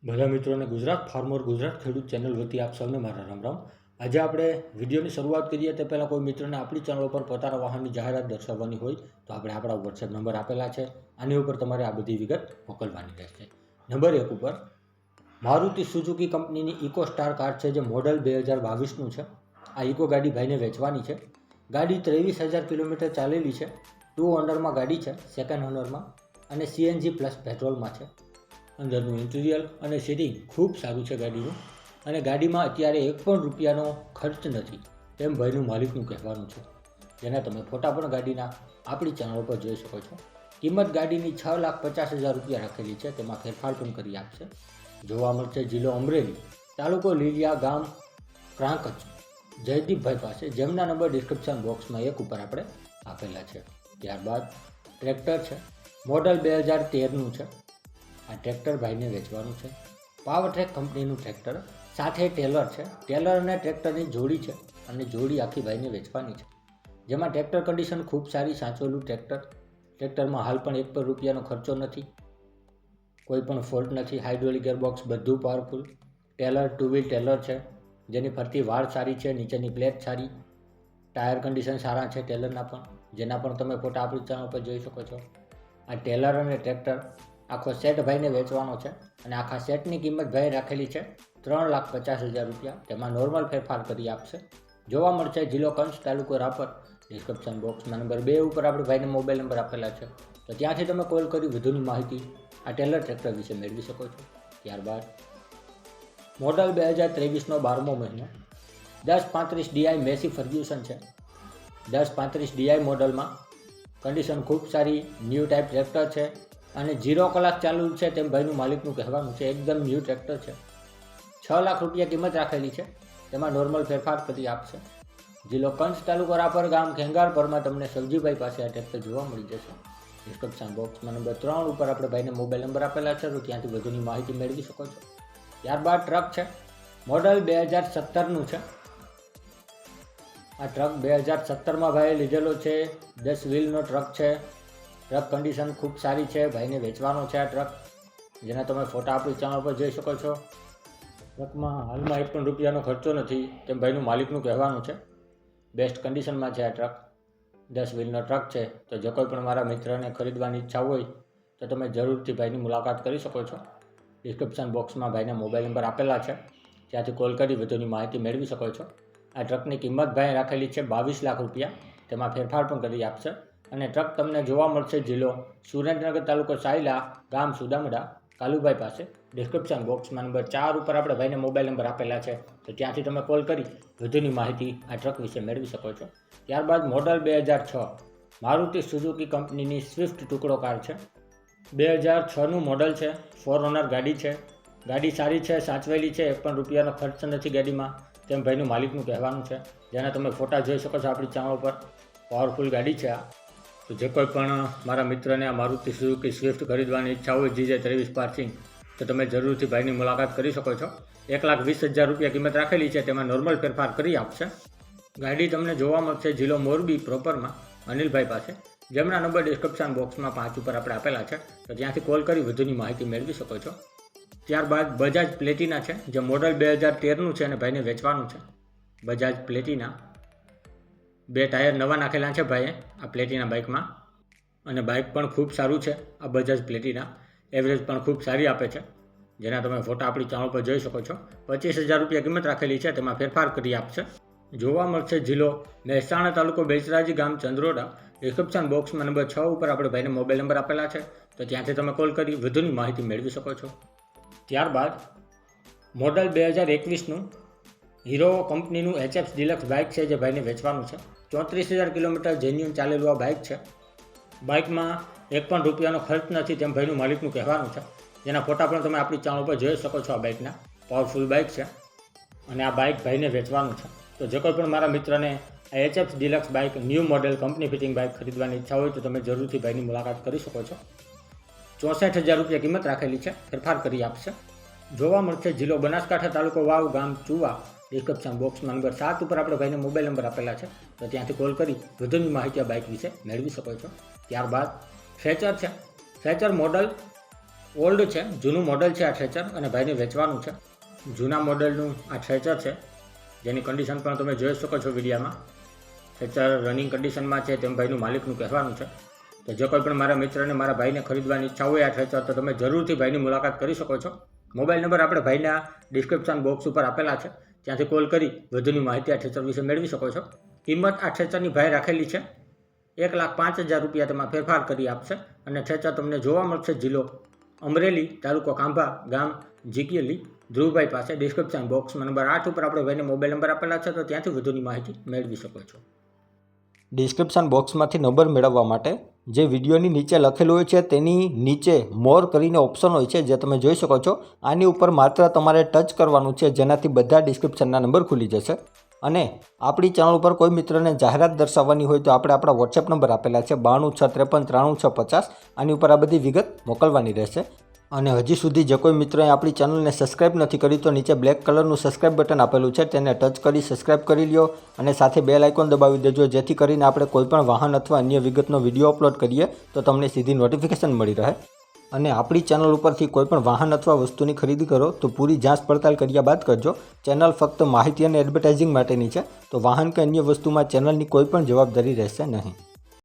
બધા મિત્રોને ગુજરાત ફાર્મર ગુજરાત ખેડૂત ચેનલ વતી આપ સૌને મારા રામ રામ। આજે આપણે વિડીયોની શરૂઆત કરીએ તે પહેલાં કોઈ મિત્રને આપણી ચેનલ પર પોતાના વાહનની જાહેરાત દર્શાવવાની હોય તો આપણે આપણા વોટ્સએપ નંબર આપેલા છે, આની ઉપર તમારે આ બધી વિગત મોકલવાની રહેશે। નંબર 1 ઉપર મારુતિ સુઝુકી કંપનીની ઇકો સ્ટાર કાર છે, જે મોડલ 2022નું છે। આ ઇકો ગાડી ભાઈને વેચવાની છે। ગાડી 23,000 કિલોમીટર ચાલેલી છે। 2 ઓનરમાં ગાડી છે, સેકન્ડ ઓનરમાં, અને સીએનજી પ્લસ પેટ્રોલમાં છે। અંદરનું ઇન્ટિરિયર અને સીટિંગ ખૂબ સારું છે ગાડીનું, અને ગાડીમાં અત્યારે એક પણ રૂપિયાનો ખર્ચ નથી તેમ ભાઈનું માલિકનું કહેવાનું છે, જેના તમે ફોટા પણ ગાડીના આપણી ચેનલ પર જોઈ શકો છો। કિંમત ગાડીની 6,50,000 રૂપિયા રાખેલી છે, તેમાં ફેરફાર પણ કરી આપશે। જોવા મળશે જિલ્લો અમરેલી, તાલુકો લીલિયા, ગામ ક્રાંકચ, જયદીપભાઈ પાસે, જેમના નંબર ડિસ્ક્રિપ્શન બોક્સમાં 1 ઉપર આપણે આપેલા છે। ત્યારબાદ ટ્રેક્ટર છે, મોડલ 2013નું છે। આ ટ્રેક્ટર ભાઈને વેચવાનું છે। પાવર ટ્રેક કંપનીનું ટ્રેક્ટર, સાથે ટેલર છે। ટેલર અને ટ્રેક્ટરની જોડી છે, અને જોડી આખી ભાઈને વેચવાની છે, જેમાં ટ્રેક્ટર કન્ડિશન ખૂબ સારી, સાચવેલું ટ્રેક્ટર। ટ્રેક્ટરમાં હાલ પણ 1 પણ રૂપિયાનો ખર્ચો નથી, કોઈ પણ ફોલ્ટ નથી, હાઇડ્રોલિક ગિયરબોક્સ બધું પાવરફુલ। ટેલર 2 વ્હીલ ટેલર છે, જેની ફરતી વાળ સારી છે, નીચેની પ્લેટ સારી, ટાયર કન્ડિશન સારા છે ટેલરના પણ, જેના પણ તમે ફોટા આપણી ચેનલ પર જોઈ શકો છો। આ ટેલર અને ટ્રેક્ટર આખો સેટ ભાઈને વેચવાનો છે, અને આખા સેટની કિંમત ભાઈ રાખેલી છે 3,50,000 રૂપિયા, તેમાં નોર્મલ ફેરફાર કરી આપશે। જોવા મળશે જિલ્લો કંચ, તાલુકો રાપર, ડિસ્ક્રિપ્શન બોક્સમાં નંબર 2 ઉપર આપણે ભાઈને મોબાઈલ નંબર આપેલા છે, તો ત્યાંથી તમે કોલ કરી વધુની માહિતી આ ટેલર ટ્રેક્ટર વિશે મેળવી શકો છો। ત્યારબાદ મોડલ 2023નો 12મો મહિનો, 1035 ડીઆઈ મેસી ફર્ગ્યુસન છે। 1035 ડીઆઈ મોડલમાં કન્ડિશન ખૂબ સારી, ન્યૂ ટાઈપ ટ્રેક્ટર છે, અને 0 કલાક ચાલુ છે તેમ ભાઈનું માલિકનું કહેવાનું છે। એકદમ ન્યૂ ટ્રેક્ટર છે। 6 લાખ રૂપિયા કિંમત રાખેલી છે, તેમાં નોર્મલ ફેરફાર કરી આપશે। જિલ્લો કંચ, તાલુકો રાપર, ગામ ખેંગારપરમાં તમને સવજીભાઈ પાસે આ ટ્રેક્ટર જોવા મળી જશે। ડિસ્ક્રિપ્શન બોક્સમાં નંબર 3 ઉપર આપણે ભાઈને મોબાઈલ નંબર આપેલા છે, તો ત્યાંથી વધુની માહિતી મેળવી શકો છો। ત્યારબાદ ટ્રક છે, મોડલ 2017નું છે। આ ટ્રક 2017માં ભાઈએ લીધેલો છે, 10 વ્હીલનો ટ્રક છે। ટ્રક કન્ડિશન ખૂબ સારી છે, ભાઈને વેચવાનો છે આ ટ્રક, જેના તમે ફોટા આપણી ચેનલ પર જોઈ શકો છો। ટ્રકમાં હાલમાં 1 પણ રૂપિયાનો ખર્ચો નથી તેમ ભાઈનું માલિકનું કહેવાનું છે। બેસ્ટ કન્ડિશનમાં છે આ ટ્રક, 10 વ્હીલનો ટ્રક છે, તો જો કોઈ પણ મારા મિત્રને ખરીદવાની ઈચ્છા હોય તો તમે જરૂરથી ભાઈની મુલાકાત કરી શકો છો। ડિસ્ક્રિપ્શન બોક્સમાં ભાઈને મોબાઈલ નંબર આપેલા છે, ત્યાંથી કોલ કરી વધુની માહિતી મેળવી શકો છો। આ ટ્રકની કિંમત ભાઈ રાખેલી છે 22 લાખ રૂપિયા, તેમાં ફેરફાર પણ કરી આપશે। અને ટ્રક તમને જોવા મળશે જિલ્લો સુરેન્દ્રનગર, તાલુકો સાયલા, ગામ સુદામડા, કાલુભાઈ પાસે, ડિસ્ક્રિપ્શન બોક્સમાં નંબર 4 ઉપર આપણે ભાઈને મોબાઈલ નંબર આપેલા છે, તો ત્યાંથી તમે કોલ કરી વધુની માહિતી આ ટ્રક વિશે મેળવી શકો છો। ત્યારબાદ મોડલ 2006 મારુતિ સુઝુકી કંપનીની સ્વિફ્ટ ટુકડો કાર છે। 2006નું મોડલ છે, 4 ઓનર ગાડી છે। ગાડી સારી છે, સાચવેલી છે, 1 પણ રૂપિયાનો ખર્ચ નથી ગાડીમાં તેમ ભાઈનું માલિકનું કહેવાનું છે, જેના તમે ફોટા જોઈ શકો છો આપણી ચેનલ પર। પાવરફુલ ગાડી છે આ, તો જે કોઈ પણ મારા મિત્રને આ મારુતિ સુઝુકી સ્વિફ્ટ ખરીદવાની ઈચ્છા હોય, GJ 23 પાર્સિંગ, તો તમે જરૂરથી ભાઈની મુલાકાત કરી શકો છો। 1,20,000 રૂપિયા કિંમત રાખેલી છે, તેમાં નોર્મલ ફેરફાર કરી આપશે। ગાડી તમને જોવા મળશે જિલ્લો મોરબી પ્રોપરમાં, અનિલભાઈ પાસે, જેમના નંબર ડિસ્ક્રિપ્શન બોક્સમાં 5 ઉપર આપણે આપેલા છે, તો ત્યાંથી કોલ કરી વધુની માહિતી મેળવી શકો છો। ત્યારબાદ બજાજ પ્લેટિના છે, જે મોડલ 2013નું છે, અને ભાઈને વેચવાનું છે। બજાજ પ્લેટિના, 2 ટાયર નવા નાખેલા છે ભાઈએ આ પ્લેટિના બાઇકમાં, અને બાઇક પણ ખૂબ સારું છે આ બજાજ પ્લેટિના, એવરેજ પણ ખૂબ સારી આપે છે, જેના તમે ફોટા આપણી ચેનલ પર જોઈ શકો છો। 25,000 રૂપિયા કિંમત રાખેલી છે, તેમાં ફેરફાર કરી આપશે। જોવા મળશે જિલ્લો મહેસાણા, તાલુકો બેચરાજી, ગામ ચંદ્રોડા, ડિસ્ક્રિપ્શન બોક્સમાં નંબર 6 ઉપર આપણે ભાઈને મોબાઈલ નંબર આપેલા છે, તો ત્યાંથી તમે કોલ કરી વધુની માહિતી મેળવી શકો છો। ત્યારબાદ મોડલ 2021નું હીરો કંપનીનું HF ડિલક્સ બાઇક છે, જે ભાઈને વેચવાનું છે। 34,000 કિલોમીટર જેન્યુન ચાલેલું આ બાઇક છે। બાઇકમાં 1 પણ રૂપિયાનો ખર્ચ નથી તેમ ભાઈનું માલિકનું કહેવાનું છે, જેના ફોટા પણ તમે આપણી ચેનલ પર જોઈ શકો છો। આ બાઇકના પાવરફુલ બાઇક છે, અને આ બાઇક ભાઈને વેચવાનું છે, તો જે કોઈ પણ મારા મિત્રને આ HF deluxe bike, new model, company fitting bike ખરીદવાની ઈચ્છા હોય તો તમે જરૂરથી ભાઈની મુલાકાત કરી શકો છો। 64,000 રૂપિયા કિંમત રાખેલી છે, ફેરફાર કરી આપશે। જોવા મળશે જિલ્લો બનાસકાંઠા, તાલુકો વાવ, ગામ ચુવા, ડિસ્ક્રિપ્શન બોક્સમાં નંબર 7 ઉપર આપણે ભાઈને મોબાઈલ નંબર આપેલા છે, તો ત્યાંથી કોલ કરી વધુની માહિતી આ બાઇક વિશે મેળવી શકો છો। ત્યારબાદ ફેચર છે, ફેચર મોડલ ઓલ્ડ છે, જૂનું મોડલ છે આ થ્રેચર અને ભાઈને વેચવાનું છે. જૂના મોડલનું આ થ્રેચર છે, જેની કન્ડિશન પણ તમે જોઈ શકો છો વિડીયામાં. થ્રેચર રનિંગ કન્ડિશનમાં છે તેમ ભાઈનું માલિકનું કહેવાનું છે. તો જો કોઈ પણ મારા મિત્રને મારા ભાઈને ખરીદવાની ઈચ્છા હોય આ થ્રેચર, તો તમે જરૂરથી ભાઈની મુલાકાત કરી શકો છો. મોબાઈલ નંબર આપણે ભાઈના ડિસ્ક્રિપ્શન બોક્સ ઉપર આપેલા છે, ત્યાંથી કોલ કરી વધુની માહિતી આ થ્રેચર વિશે મેળવી શકો છો. કિંમત આ થ્રેચરની ભાઈ રાખેલી છે 1,05,000 રૂપિયા. તેમાં ફેરફાર કરી આપશે અને થ્રેચર તમને જોવા મળશે જિલ્લો અમરેલી, તાલુકો ખાંભા, ગામ જીકેલી, ધ્રુવભાઈ પાસે. ડિસ્ક્રિપ્શન બોક્સમાં નંબર 8 ઉપર આપણે ભાઈને મોબાઈલ નંબર આપેલા છે, તો ત્યાંથી વધુની માહિતી મેળવી શકો છો. ડિસ્ક્રિપ્શન બોક્સમાંથી નંબર મેળવવા માટે જે વિડીયોની નીચે લખેલું હોય છે તેની નીચે મોર કરીને ઓપ્શન હોય છે, જે તમે જોઈ શકો છો. આની ઉપર માત્ર તમારે ટચ કરવાનું છે, જેનાથી બધા ડિસ્ક્રિપ્શનના નંબર ખુલી જશે. અને આપણી ચેનલ ઉપર કોઈ મિત્રને જાહેરાત દર્શાવવાની હોય તો આપણે આપણા વોટ્સએપ નંબર આપેલા છે 9263539650. આની ઉપર આ બધી વિગત મોકલવાની રહેશે. અને હજી સુધી જે કોઈ મિત્રોએ આપણી ચેનલને સબસ્ક્રાઇબ નથી કરી તો નીચે બ્લેક કલરનું સબસ્ક્રાઇબ બટન આપેલું છે, તેને ટચ કરી સબસ્ક્રાઇબ કરી લ્યો અને સાથે બેલ આઇકોન દબાવી દેજો, જેથી કરીને આપણે કોઈપણ વાહન અથવા અન્ય વિગતનો વિડીયો અપલોડ કરીએ તો તમને સીધી નોટિફિકેશન મળી રહે. અને આપણી ચેનલ ઉપરથી કોઈપણ વાહન અથવા વસ્તુની ખરીદી કરો તો પૂરી જાંચ પડતાલ કર્યા બાદ કરજો. ચેનલ ફક્ત માહિતી અને એડવર્ટાઇઝિંગ માટેની છે, તો વાહન કે અન્ય વસ્તુમાં ચેનલની કોઈ પણ જવાબદારી રહેશે નહીં.